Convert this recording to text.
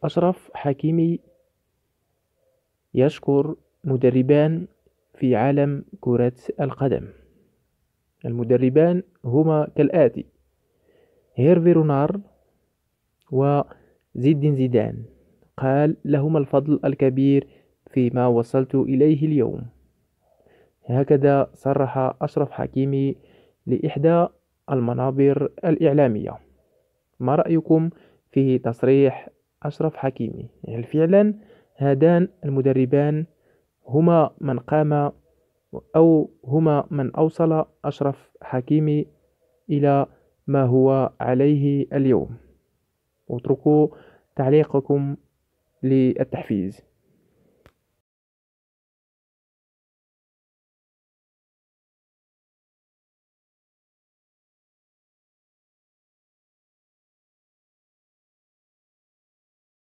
أشرف حكيمي يشكر مدربان في عالم كرة القدم. المدربان هما كالآتي: هيرفي رونار وزيد الدين زيدان. قال: لهما الفضل الكبير فيما وصلت إليه اليوم. هكذا صرح أشرف حكيمي لإحدى المنابر الإعلامية. ما رأيكم في تصريح أشرف حكيمي؟ هل فعلا هذان المدربان هما من قام أو هما من أوصل أشرف حكيمي إلى ما هو عليه اليوم؟ اتركوا تعليقكم للتحفيز.